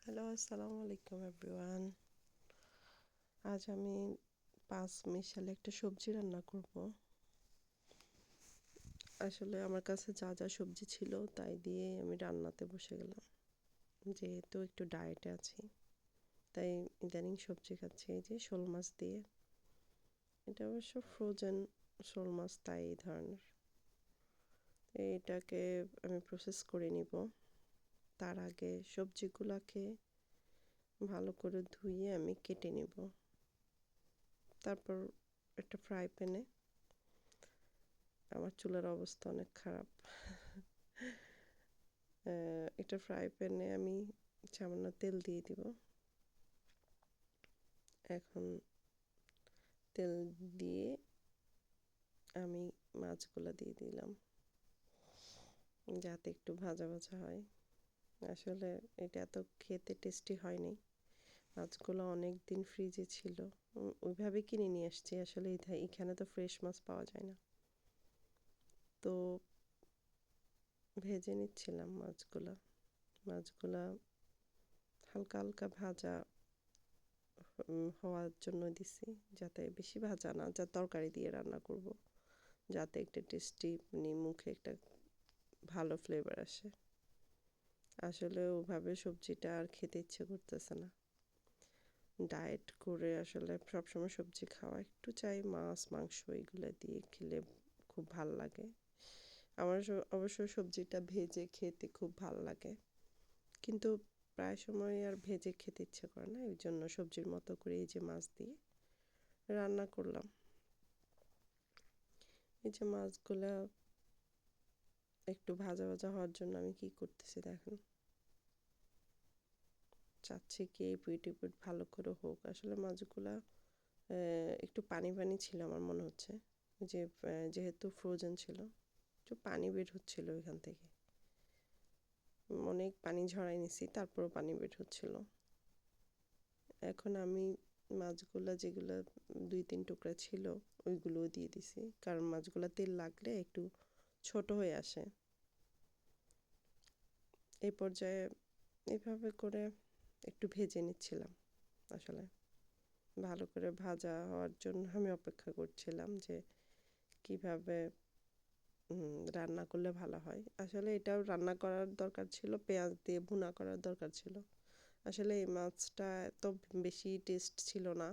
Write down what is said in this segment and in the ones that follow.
Hello, আসসালামু আলাইকুম everyone. আজ আমি পাঁচ মিশালে একটা সবজি রান্না করব। আসলে আমার কাছে যা যা সবজি ছিল তাই দিয়ে আমি রান্নাতে বসে গেলাম। যেহেতু একটু ডায়েটে আছি তাই ইদানিং সবজি খাচ্ছি এই যে শোল মাছ দিয়ে। এটা অবশ্য ফ্রোজেন শোল মাছ, তাই এই ধরনের। এটাকে আমি প্রসেস করে নিব। তার আগে সবজিগুলোকে ভালো করে ধুয়ে আমি কেটে নিব। তারপর একটা ফ্রাই প্যানে, আমার চুলার অবস্থা অনেক খারাপ। একটা ফ্রাই প্যানে আমি সামান্য তেল দিয়ে দিব। এখন তেল দিয়ে আমি মাছগুলো দিয়ে দিলাম যাতে একটু ভাজা ভাজা হয়। আসলে এটা এত খেতে টেস্টি হয়নি। মাছগুলো অনেক দিন ফ্রিজে ছিল, ওইভাবে কিনে নিয়ে আসছি। আসলে এখানে তো ফ্রেশ মাছ পাওয়া যায় না, তো ভেজে নিচ্ছিলাম মাছগুলা হালকা হালকা ভাজা হওয়ার জন্য দিছি, যাতে বেশি ভাজা না, যা তরকারি দিয়ে রান্না করব, যাতে একটা টেস্টি মুখে একটা ভালো ফ্লেভার আসে। আসলে ওভাবে সবজিটা আর খেতে ইচ্ছে করতেছে না। ডায়েট করে আসলে সবসময় সবজি খাওয়া একটু চাই, মাছ মাংস এগুলো দিয়ে খেলে খুব ভাল লাগে। আমার অবশ্য সবজিটা ভেজে খেতে খুব ভাল লাগে, কিন্তু প্রায় সময় আর ভেজে খেতে ইচ্ছে করে না। এই জন্য সবজির মতো করে এই যে মাছ দিয়ে রান্না করলাম। এই যে মাছগুলা একটু ভাজা ভাজা হওয়ার জন্য আমি কি করতেছি দেখেন, চাচ্ছি কি এই পিট ভালো করে হোক। আসলে মাছগুলা একটু পানি পানি ছিল আমার মনে হচ্ছে, যে যেহেতু ফ্রোজেন ছিল একটু পানি বের হচ্ছিল এখান থেকে। অনেক পানি ঝরাই নিছি, তারপরও পানি বের হচ্ছিল। এখন আমি মাছগুলা যেগুলো 2-3 টুকরা ছিল ওইগুলোও দিয়ে দিছি, কারণ মাছগুলা তেল লাগলে একটু ছোট হয়ে আসে। এই পর্যায়ে এইভাবে করে একটু ভেজে নিচ্ছিলাম। আসলে ভালো করে ভাজা হওয়ার জন্য আমি অপেক্ষা করছিলাম যে কিভাবে রান্না করলে ভালো হয়। আসলে এটাও রান্না করার দরকার ছিল, পেঁয়াজ দিয়ে ভুনা করার দরকার ছিল। আসলে এই মাছটা এত বেশি টেস্ট ছিল না,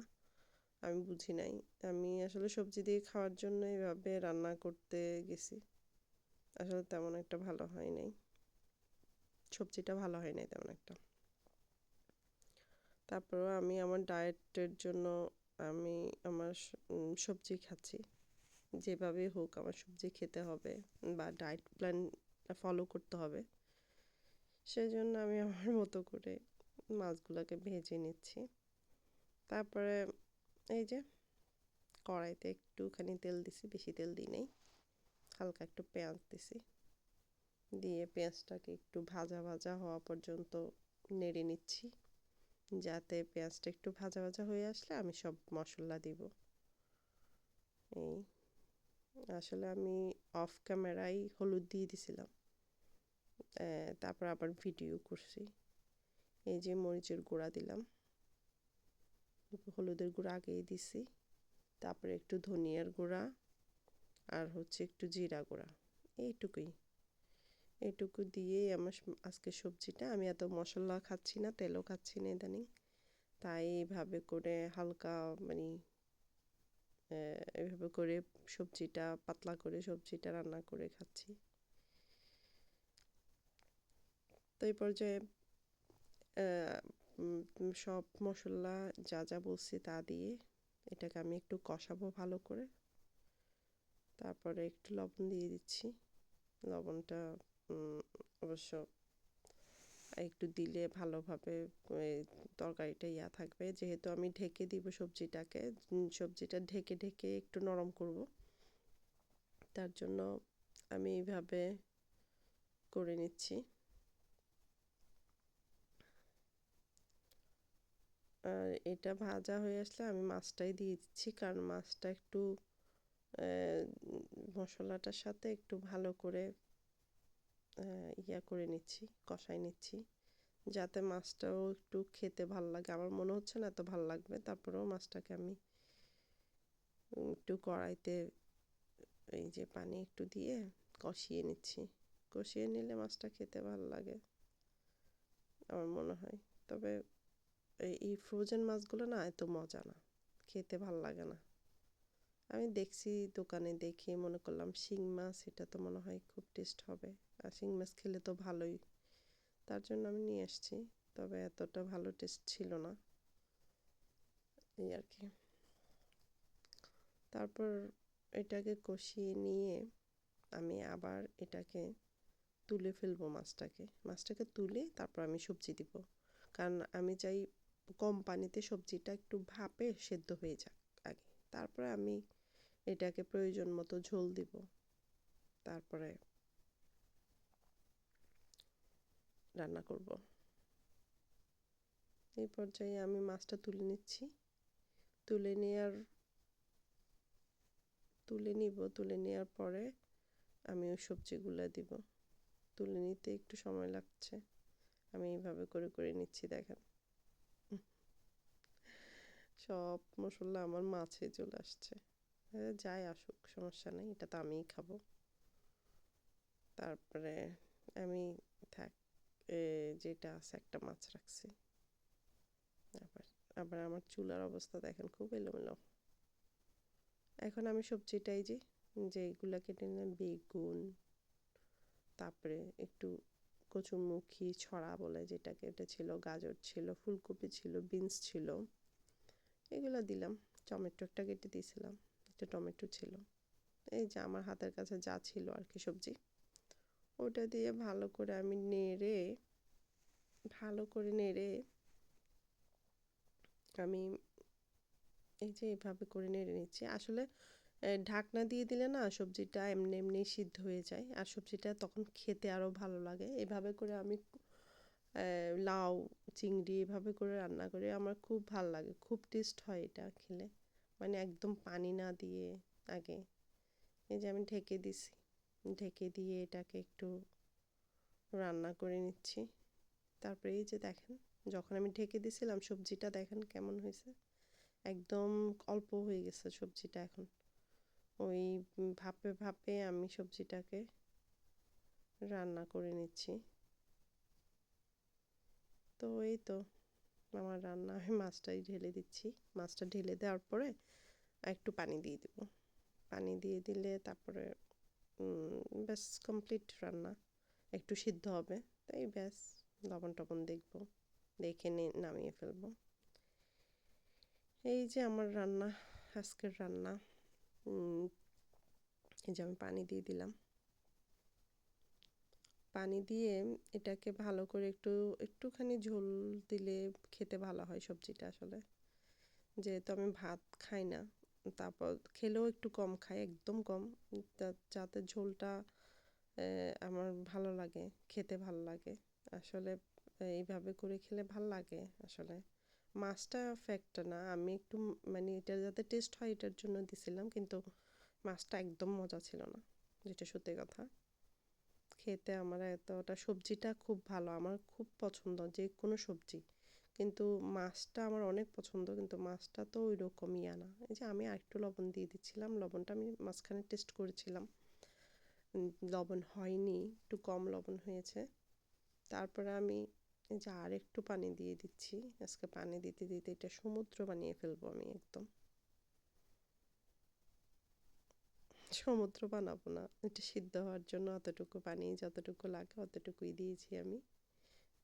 আমি বুঝি নাই। আমি আসলে সবজি দিয়ে খাওয়ার জন্য এভাবে রান্না করতে গেছি, আসলে তেমন একটা ভালো হয় নাই, সবজিটা ভালো হয় নাই তেমন একটা। তারপরেও আমি আমার ডায়েটের জন্য আমি আমার সবজি খাচ্ছি। যেভাবে হোক আমার সবজি খেতে হবে বা ডায়েট প্ল্যান ফলো করতে হবে। সেজন্য আমি আমার মতো করে মাছগুলোকে ভেজে নিচ্ছি। তারপরে এই যে কড়াইতে একটুখানি তেল দিছি, বেশি তেল দিই নাই, হালকা একটু পেঁয়াজ দিছি, দিয়ে পেঁয়াজটাকে একটু ভাজা ভাজা হওয়া পর্যন্ত নেড়ে নিচ্ছি, যাতে পেঁয়াজটা একটু ভাজা ভাজা হয়ে আসলে আমি সব মশলা দিব। এই আসলে আমি অফ ক্যামেরায় হলুদ দিয়ে দিছিলাম, তারপর আবার ভিডিও করছি। এই যে মরিচের গুঁড়া দিলাম, হলুদের গুঁড়া আগেই দিছি, তারপরে একটু ধনিয়ার গুঁড়া আর হচ্ছে একটু জিরা গুঁড়া, এইটুকু দিয়েই আমার আজকে সবজিটা। আমি এত মশলা খাচ্ছি না, তেলও খাচ্ছি না ইদানিং, তাই এইভাবে করে হালকা এভাবে করে সবজিটা পাতলা করে সবজিটা রান্না করে খাচ্ছি। তো এই পর্যায়ে সব মশলা যা যা বলছি তা দিয়ে এটাকে আমি একটু কষাবো ভালো করে। তারপরে একটু লবণ দিয়ে দিচ্ছি। লবণটা অবশ্য একটু দিলে ভালোভাবে তরকারিটা থাকবে, যেহেতু আমি ঢেকে দিব সবজিটাকে। সবজিটা ঢেকে ঢেকে একটু নরম করব, তার জন্য আমি এইভাবে করে নিচ্ছি। আর এটা ভাজা হয়ে আসলে আমি মাছটাই দিয়ে দিচ্ছি, কারণ মাছটা একটু মশলাটার সাথে একটু ভালো করে করে নিচ্ছি, কষাই নিচ্ছি, যাতে মাছটাও একটু খেতে ভাল লাগে। আমার মনে হচ্ছে না এত ভাল লাগবে, তারপরেও মাছটাকে আমি একটু কড়াইতে এই যে পানি একটু দিয়ে কষিয়ে নিচ্ছি। কষিয়ে নিলে মাছটা খেতে ভাল লাগে আমার মনে হয়। তবে এই ফ্রোজেন মাছগুলো না এত মজা না, খেতে ভাল লাগে না। আমি দেখছি দোকানে দেখে মনে করলাম শিং মাছ, এটা তো মনে হয় খুব টেস্ট হবে, আর শিং মাছ খেলে তো ভালোই, তার জন্য আমি নিয়ে আসছি। তবে এতটা ভালো টেস্ট ছিল না, এই আর কি। তারপর এটাকে কষিয়ে নিয়ে আমি আবার এটাকে তুলে ফেলবো মাছটাকে তুলে তারপর আমি সবজি দিব। কারণ আমি চাই কম পানিতে সবজিটা একটু ভাপে সেদ্ধ হয়ে যাক আগে, তারপরে আমি এটাকে প্রয়োজন মতো ঝোল দিব। তারপরে রান্না করব। এই পর্যায়ে আমি মাছটা তুলে নিচ্ছি। তুলে নেওয়ার তুলে নেওয়ার পরে আমি ওই সবজিগুলো দিব। তুলে নিতে একটু সময় লাগছে, আমি এইভাবে করে করে নিচ্ছি দেখেন। সব মশলা আমার মাছে চলে আসছে। যাই আসুক সমস্যা নেই, এটা তো আমিই খাবো। তারপরে আমি থাক যেটা আছে একটা মাছ রাখছি। আবার আবার আমার চুলার অবস্থা দেখেন খুব এলোমেলো। এখন আমি সবজিটাই যে এগুলা কেটে নিলাম, বেগুন, তারপরে একটু কচুরমুখী ছড়া বলে যেটাকে, এটা ছিল, গাজর ছিল, ফুলকপি ছিল, বিনস ছিল, এগুলো দিলাম। টমেটো একটা কেটে দিয়েছিলাম, একটা টমেটো ছিল। এই যে আমার হাতের কাছে যা ছিল আর কি সবজি, ওটা দিয়ে ভালো করে আমি নেড়ে আমি এই যে এইভাবে করে নেড়ে নিচ্ছি। আসলে ঢাকনা দিয়ে দিলে না সবজিটা এমনি এমনি সিদ্ধ হয়ে যায়, আর সবজিটা তখন খেতে আরও ভালো লাগে। এভাবে করে আমি লাউ, চিংড়ি এভাবে করে রান্না করি, আমার খুব ভাল লাগে, খুব টেস্ট হয় এটা খেলে। মানে একদম পানি না দিয়ে আগে এই যে আমি ঢেকে দিছি, ঢেকে দিয়ে এটাকে একটু রান্না করে নিচ্ছি। তারপরে এই যে দেখেন, যখন আমি ঢেকে দিছিলাম সবজিটা দেখেন কেমন হয়েছে, একদম অল্প হয়ে গেছে সবজিটা। এখন ওই ভাপে ভাপে আমি সবজিটাকে রান্না করে নিচ্ছি। তো এই তো আমার রান্না, আমি মাছটাই ঢেলে দিচ্ছি। মাছটা ঢেলে দেওয়ার পরে একটু পানি দিয়ে দেব। পানি দিয়ে দিলে তারপরে ব্যাস কমপ্লিট রান্না। একটু সিদ্ধ হবে, তাই ব্যাস লবণ টবণ দেখবো, দেখে নামিয়ে ফেলবো। এই যে আমার রান্না, আজকের রান্না। এই যে আমি পানি দিয়ে দিলাম, পানি দিয়ে এটাকে ভালো করে একটুখানি ঝোল দিলে খেতে ভালো হয় সবজিটা। আসলে যেহেতু আমি ভাত খাই না, তারপর খেলেও একটু কম খাই, একদম কম, যাতে ঝোলটা আমার ভালো লাগে, খেতে ভালো লাগে। আসলে এইভাবে করে খেলে ভাল লাগে। আসলে মাছটা ফ্যাক্ট না, আমি একটু মানে এটা যাতে টেস্ট হয় এটার জন্য দিছিলাম, কিন্তু মাছটা একদম মজা ছিল না, যেটা সত্যি কথা। খেতে আমার এতটা, সবজিটা খুব ভালো, আমার খুব পছন্দ যে কোনো সবজি, কিন্তু মাছটা আমার অনেক পছন্দ, কিন্তু মাছটা তো ওই রকমই আনা। এই যে আমি আরেকটু লবণ দিয়ে দিচ্ছিলাম, লবণটা আমি মাঝখানে টেস্ট করেছিলাম, লবণ হয়নি, একটু কম লবণ হয়েছে। তারপরে আমি এই যে আর একটু পানি দিয়ে দিচ্ছি। আজকে পানি দিতে দিতে এটা সমুদ্র বানিয়ে ফেলবো আমি একদম। সমুদ্র বানাবো না, এটা সিদ্ধ হওয়ার জন্য অতটুকু পানি যতটুকু লাগে অতটুকুই দিয়েছি আমি,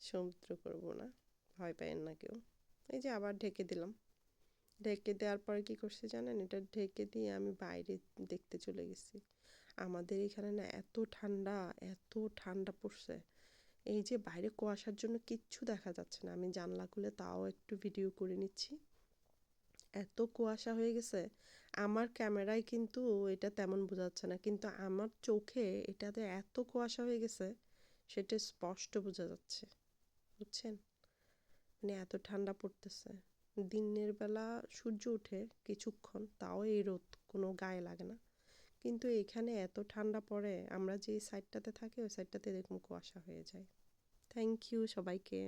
সমুদ্র করব না, ভয় পাইয়েন না কেউ। এই যে আবার ঢেকে দিলাম। ঢেকে দেওয়ার পরে কি করছি জানেন, এটা ঢেকে দিয়ে আমি বাইরে দেখতে চলে গেছি। আমাদের এখানে না এত ঠান্ডা পড়ছে, এই যে বাইরে কুয়াশার জন্য কিচ্ছু দেখা যাচ্ছে না। আমি জানলা খুলে তাও একটু ভিডিও করে নিচ্ছি, এত কুয়াশা হয়ে গেছে। আমার ক্যামেরায় কিন্তু এটা তেমন বোঝা যাচ্ছে না, কিন্তু আমার চোখে এটাতে এত কুয়াশা হয়ে গেছে, সেটা স্পষ্ট বোঝা যাচ্ছে, বুঝছেন? মানে এত ঠান্ডা পড়তেছে। দিনের বেলা সূর্য ওঠে কিছুক্ষণ, তাও এই রোদ কোনো গায়ে লাগে না, কিন্তু এখানে এত ঠান্ডা পড়ে, আমরা যে সাইডটাতে থাকি ওই সাইডটাতে এরকম কুয়াশা হয়ে যায়। থ্যাংক ইউ সবাইকে।